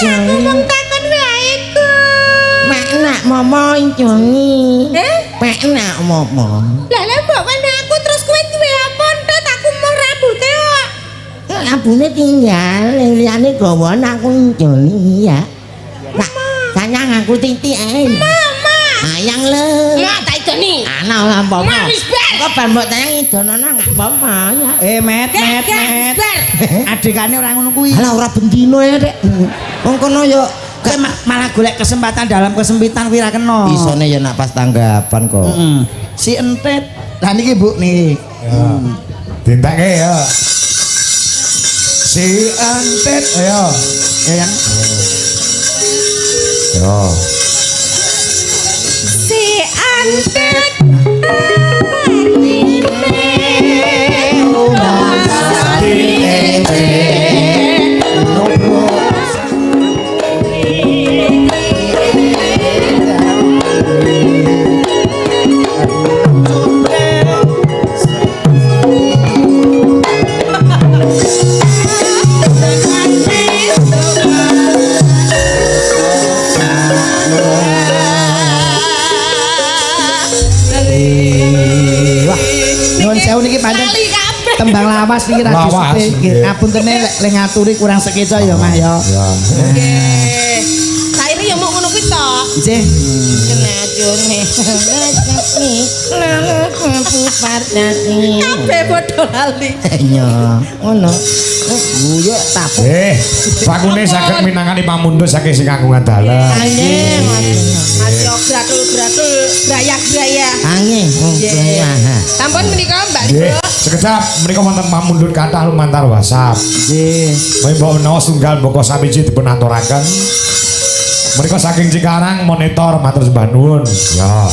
ngomong takon wae iku. Mek nak momo jongi. Mek nak momo. Lah lek mbok kan aku terus kowe duwe apa entet aku mung rambute kok. Abune tinggal, liyane gawa aku joni ya. Sayang aku titik ae. Mama. Ayang le. Mak tak idoni. Ana apa? Mak wis bar. Kok ben mbok tayang idonono gak apa-apa ya. Met. Adikane ora ngono kuwi. Alah ora bendino ya, Dek. Wong kono yo Kowe malah golek kesempatan dalam kesempitan kuwi ra kena. isone ya nak pas tanggapan kok. Si entet. Lah niki Bu nih. Dintake ya. Si Antet ayo. Ya yang Yo. Si antet. Nuwun sewu niki pancen tembang lawas niki ra Lawas, disuti. nggih. Ngapuntene lek ngaturi kurang sekeca ya Mah ya. Ya. Nggih. Saire ya mau ngono kuwi to. Nggih. Kenajune lalu pardasi. Kabeh padha lali. Ya, ngono. Guyu tapuk. Pakune saged minangani pamundhut saking sing kagungan dalan. Angin. Masih gratul-gratul grayak-grayak. Angin. Sampun menika Mbak Nggih, Ibu. sekedap menika wonten pamundhut kathah lumantar WhatsApp. Nggih. Mbok menawa setunggal mboko samiji dipun aturaken. Menika saking Cikarang monitor matur sembah nuwun. Ya.